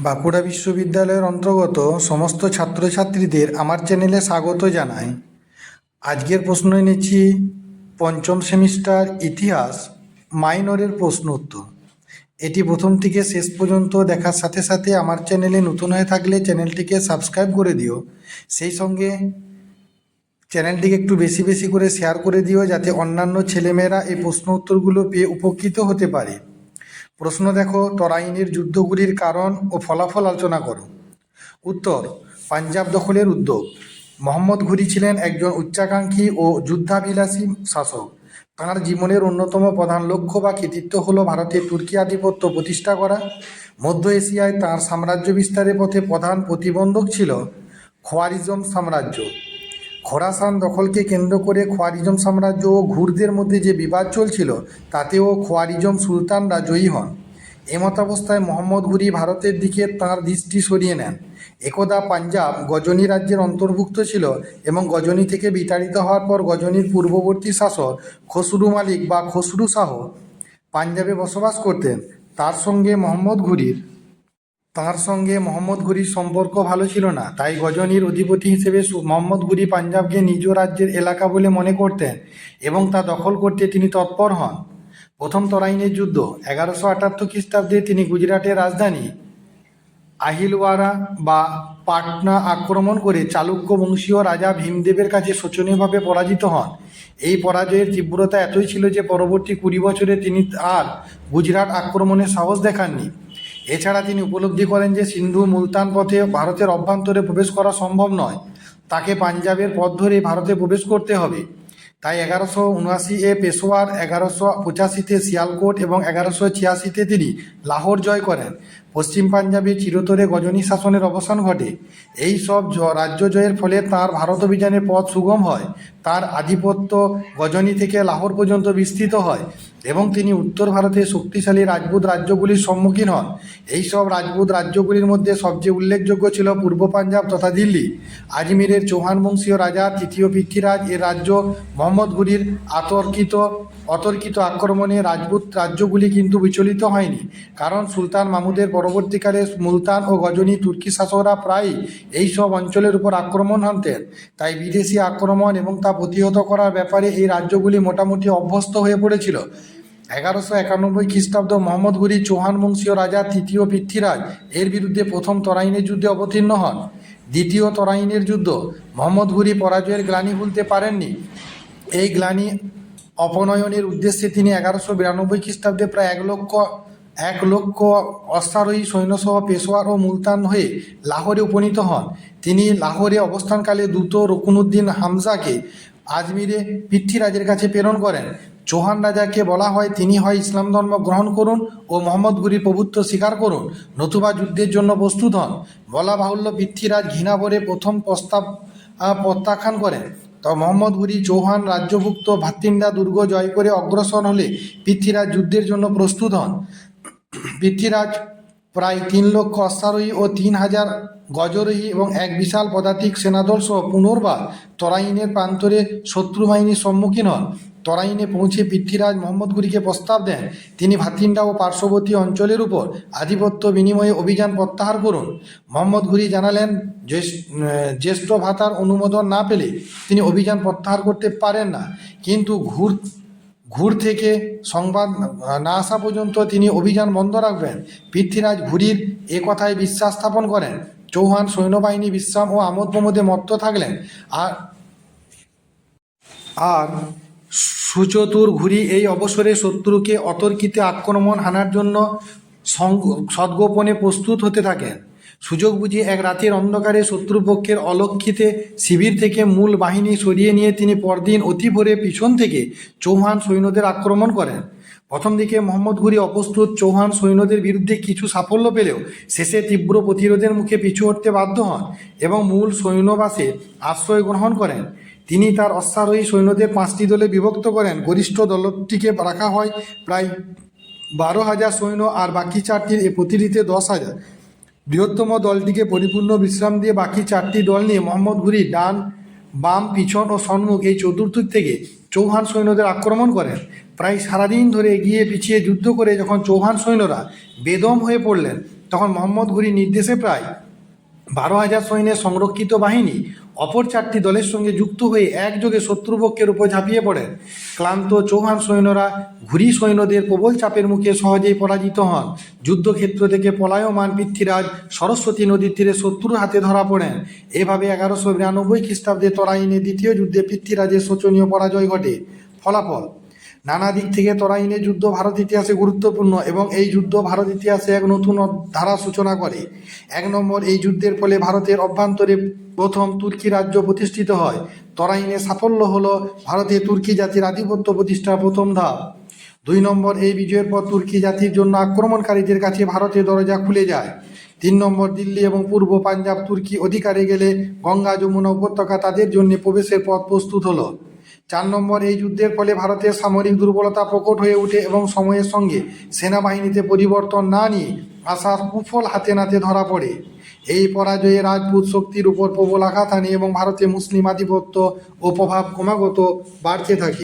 বাঁকুড়া বিশ্ববিদ্যালয়ের অন্তর্গত সমস্ত ছাত্রছাত্রীদের আমার চ্যানেলে স্বাগত জানাই। আজকের প্রশ্ন এনেছি পঞ্চম সেমিস্টার ইতিহাস মাইনরের প্রশ্ন উত্তর। এটি প্রথম থেকে শেষ পর্যন্ত দেখার সাথে সাথে আমার চ্যানেলে নতুন হয়ে থাকলে চ্যানেলটিকে সাবস্ক্রাইব করে দিও। সেই সঙ্গে চ্যানেলটিকে একটু বেশি বেশি করে শেয়ার করে দিও, যাতে অন্যান্য ছেলেমেয়েরা এই প্রশ্ন উত্তরগুলো পেয়ে উপকৃত হতে পারে। প্রশ্ন দেখো, তরাইনের যুদ্ধগুলির কারণ ও ফলাফল আলোচনা করো। উত্তর: পাঞ্জাব দখলের উদ্যোগ। মোহাম্মদ ঘুরি ছিলেন একজন উচ্চাকাঙ্ক্ষী ও যুদ্ধাভিলাষী শাসক। তাঁর জীবনের অন্যতম প্রধান লক্ষ্য বা কৃতিত্ব হল ভারতের তুর্কি আধিপত্য প্রতিষ্ঠা করা। মধ্য এশিয়ায় তাঁর সাম্রাজ্য বিস্তারের পথে প্রধান প্রতিবন্ধক ছিল খোয়ারিজম সাম্রাজ্য। খোরাসান দখলকে কেন্দ্র করে খোয়ারিজম সাম্রাজ্য ও ঘুরদের মধ্যে যে বিবাদ চলছিল, তাতেও খোয়ারিজম সুলতানরা জয়ী হন। এমতাবস্থায় মোহাম্মদ ঘুরি ভারতের দিকে তাঁর দৃষ্টি সরিয়ে নেন। একদা পাঞ্জাব গজনি রাজ্যের অন্তর্ভুক্ত ছিল এবং গজনি থেকে বিতাড়িত হওয়ার পর গজনির পূর্ববর্তী শাসক খসরু মালিক বা খসরু শাহ পাঞ্জাবে বসবাস করতেন। তাঁর সঙ্গে মোহাম্মদ ঘুরির সম্পর্ক ভালো ছিল না, তাই গজনির অধিপতি হিসেবে মোহাম্মদ ঘুরি পাঞ্জাবকে নিজ রাজ্যের এলাকা বলে মনে করতেন এবং তা দখল করতে তিনি তৎপর হন। প্রথম তরাইনের যুদ্ধ 1178 খ্রিস্টাব্দে তিনি গুজরাটের রাজধানী আহিলওয়ারা বা পাটনা আক্রমণ করে চালুক্য বংশীয় রাজা ভীমদেবের কাছে শোচনীয়ভাবে পরাজিত হন। এই পরাজয়ের তীব্রতা এতই ছিল যে পরবর্তী 20 বছরে তিনি আর গুজরাট আক্রমণের সাহস দেখাননি। এছাড়া তিনি উপলব্ধি করেন যে সিন্ধু মুলতান পথে ভারতের অভ্যন্তরে প্রবেশ করা সম্ভব নয়, তাকে পাঞ্জাবের পথ ধরে ভারতে প্রবেশ করতে হবে। তাই 1179-এ পেশোয়ার, 1185-তে সিয়ালকোট এবং 1186-তে তিনি লাহোর জয় করেন। পশ্চিম পাঞ্জাবে চিরতরে গজনি শাসনের অবসান ঘটে। এই সব রাজ্য জয়ের ফলে তাঁর ভারত অভিযানের পথ সুগম হয়। তাঁর আধিপত্য গজনি থেকে লাহোর পর্যন্ত বিস্তৃত হয় এবং তিনি উত্তর ভারতের শক্তিশালী রাজপুত রাজ্যগুলির সম্মুখীন হন। এই সব রাজপুত রাজ্যগুলির মধ্যে সবচেয়ে উল্লেখযোগ্য ছিল পূর্ব পাঞ্জাব তথা দিল্লি। আজমিরের চৌহান বংশীয় রাজা তৃতীয় পৃথ্বীরাজ এর রাজ্য মোহাম্মদ ঘুরির অতর্কিত আক্রমণে রাজপুত রাজ্যগুলি কিন্তু বিচলিত হয়নি, কারণ সুলতান মাহমুদের পরবর্তীকালে মুলতান ও গজনি তুর্কি শাসকরা প্রায়ই এই সব অঞ্চলের উপর আক্রমণ হানতেন। তাই বিদেশি আক্রমণ এবং তা প্রতিহত করার ব্যাপারে এই রাজ্যগুলি মোটামুটি অভ্যস্ত হয়ে পড়েছিল। 1191 খ্রিস্টাব্দ মোহাম্মদ ঘুরি চৌহান বংশীয় রাজা তৃতীয় পৃথ্বীরাজ এর বিরুদ্ধে প্রথম তরাইনের যুদ্ধে অবতীর্ণ হন। দ্বিতীয় তরাইনের যুদ্ধ মোহাম্মদ ঘুরি পরাজয়ের গ্লানি ভুলতে পারেননি। এই গ্লানি অপনয়নের উদ্দেশ্যে তিনি 1192 খ্রিস্টাব্দে প্রায় এক লক্ষ অশ্বারোহী সৈন্যসহ পেশোয়ার ও মুলতান হয়ে লাহোরে উপনীত হন। তিনি লাহোরে অবস্থানকালে দূত রকুনুদ্দিন হামজাকে আজমিরে পৃথ্বীরাজের কাছে প্রেরণ করেন। চৌহান রাজাকে বলা হয় তিনি হয় ইসলাম ধর্ম গ্রহণ করুন ও মোহাম্মদ ঘুরির প্রভুত্ব স্বীকার করুন, নতুবা যুদ্ধের জন্য প্রস্তুত হন। বলা বাহুল্য, পৃথ্বীরাজ ঘৃণাভরে প্রথম প্রস্তাব প্রত্যাখ্যান করেন। তবে মোহাম্মদ ঘুরি চৌহান রাজ্যভুক্ত ভাতিন্ডা দুর্গ জয় করে অগ্রসর হলে পৃথ্বীরাজ যুদ্ধের জন্য প্রস্তুত হন। পৃথ্বীরাজ প্রায় 3 লক্ষ অশ্বারোহী ও 3000 গজরোহী এবং এক বিশাল পদাতিক সেনাদল সহ পুনর্বার তরাইনের প্রান্তরে শত্রু বাহিনীর সম্মুখীন হন। তরাইনে পৌঁছে পৃথ্বীরাজ মোহাম্মদ ঘুরিকে প্রস্তাব দেন তিনি ভাতিন্ডা ও পার্শ্ববর্তী অঞ্চলের উপর আধিপত্য বিনিময়ে অভিযান প্রত্যাহার করুন। মোহাম্মদ ঘুরি জানালেন জ্যেষ্ঠ ভ্রাতার অনুমোদন না পেলে তিনি অভিযান প্রত্যাহার করতে পারেন না, কিন্তু ঘুর থেকে সংবাদ না আসা পর্যন্ত তিনি অভিযান বন্ধ রাখবেন। পৃথ্বীরাজ ঘুরির এ কথায় বিশ্বাস স্থাপন করেন। চৌহান সৈন্যবাহিনী বিশ্রাম ও আমোদ প্রমোদে মত্ত থাকলেন। আর সুচতুর ঘুরি এই অবসরে শত্রুকে অতর্কিতে আক্রমণ হানার জন্য সদ্গোপনে প্রস্তুত হতে থাকেন। সুযোগ বুঝে এক রাতের অন্ধকারে শত্রুপক্ষের অলক্ষিতে শিবির থেকে মূল বাহিনী সরিয়ে নিয়ে তিনি পরদিন অতি ভোরে পিছন থেকে চৌহান সৈন্যদের আক্রমণ করেন। প্রথম দিকে মোহাম্মদ ঘুরি অপ্রস্তুত চৌহান সৈন্যদের বিরুদ্ধে কিছু সাফল্য পেলেও শেষে তীব্র প্রতিরোধের মুখে পিছু হটতে বাধ্য হন এবং মূল সৈন্যবাসে আশ্রয় গ্রহণ করেন। তিনি তার অশ্বারোহী সৈন্যদের 5টি দলে বিভক্ত করেন। গরিষ্ঠ দলটিকে রাখা হয় প্রায় 12,000 সৈন্য আর বাকি 4টির প্রতিটিতে 10,000। বৃহত্তম দলটিকে পরিপূর্ণ বিশ্রাম দিয়ে বাকি 4টি দল নিয়ে মোহাম্মদ ঘুরি ডান, বাম, পিছন ও সম্মুখ এই চতুর্দিক থেকে চৌহান সৈন্যদের আক্রমণ করেন। প্রায় সারাদিন ধরে এগিয়ে পিছিয়ে যুদ্ধ করে যখন চৌহান সৈন্যরা বেদম হয়ে পড়লেন, তখন মোহাম্মদ ঘুরির নির্দেশে প্রায় 12,000 সৈন্যের সংরক্ষিত বাহিনী অপর 4টি দলের সঙ্গে যুক্ত হয়ে একযোগে শত্রুপক্ষের উপর ঝাঁপিয়ে পড়েন। ক্লান্ত চৌহান সৈন্যরা ঘুরি সৈন্যদের প্রবল চাপের মুখে সহজেই পরাজিত হন। যুদ্ধক্ষেত্র থেকে পলায়মান পৃথ্বীরাজ সরস্বতী নদীর তীরে শত্রুর হাতে ধরা পড়েন। এভাবে 1192 খ্রিস্টাব্দে তরাইনের দ্বিতীয় যুদ্ধে পৃথ্বীরাজের শোচনীয় পরাজয় ঘটে। ফলাফল: নানা দিক থেকে তরাইনের যুদ্ধ ভারত ইতিহাসে গুরুত্বপূর্ণ এবং এই যুদ্ধ ভারত ইতিহাসে এক নতুন ধারা সূচনা করে। 1 নম্বর, এই যুদ্ধের ফলে ভারতের অভ্যন্তরে প্রথম তুর্কি রাজ্য প্রতিষ্ঠিত হয়। তরাইনের সাফল্য হল ভারতে তুর্কি জাতির আধিপত্য প্রতিষ্ঠার প্রথম ধাপ। 2 নম্বর, এই বিজয়ের পর তুর্কি জাতির জন্য আক্রমণকারীদের কাছে ভারতের দরজা খুলে যায়। 3 নম্বর, দিল্লি এবং পূর্ব পাঞ্জাব তুর্কি অধিকারে গেলে গঙ্গা যমুনা উপত্যকা তাদের জন্য প্রবেশের পথ প্রস্তুত হলো। 4 নম্বর, এই যুদ্ধের ফলে ভারতের সামরিক দুর্বলতা প্রকট হয়ে ওঠে এবং সময়ের সঙ্গে সেনাবাহিনীতে পরিবর্তন না নিয়ে আসার কুফল হাতে নাতে ধরা পড়ে। এই পরাজয়ে রাজপুত শক্তির উপর প্রবল আঘাত আনে এবং ভারতে মুসলিম আধিপত্য ও প্রভাব ক্রমাগত বাড়তে থাকে।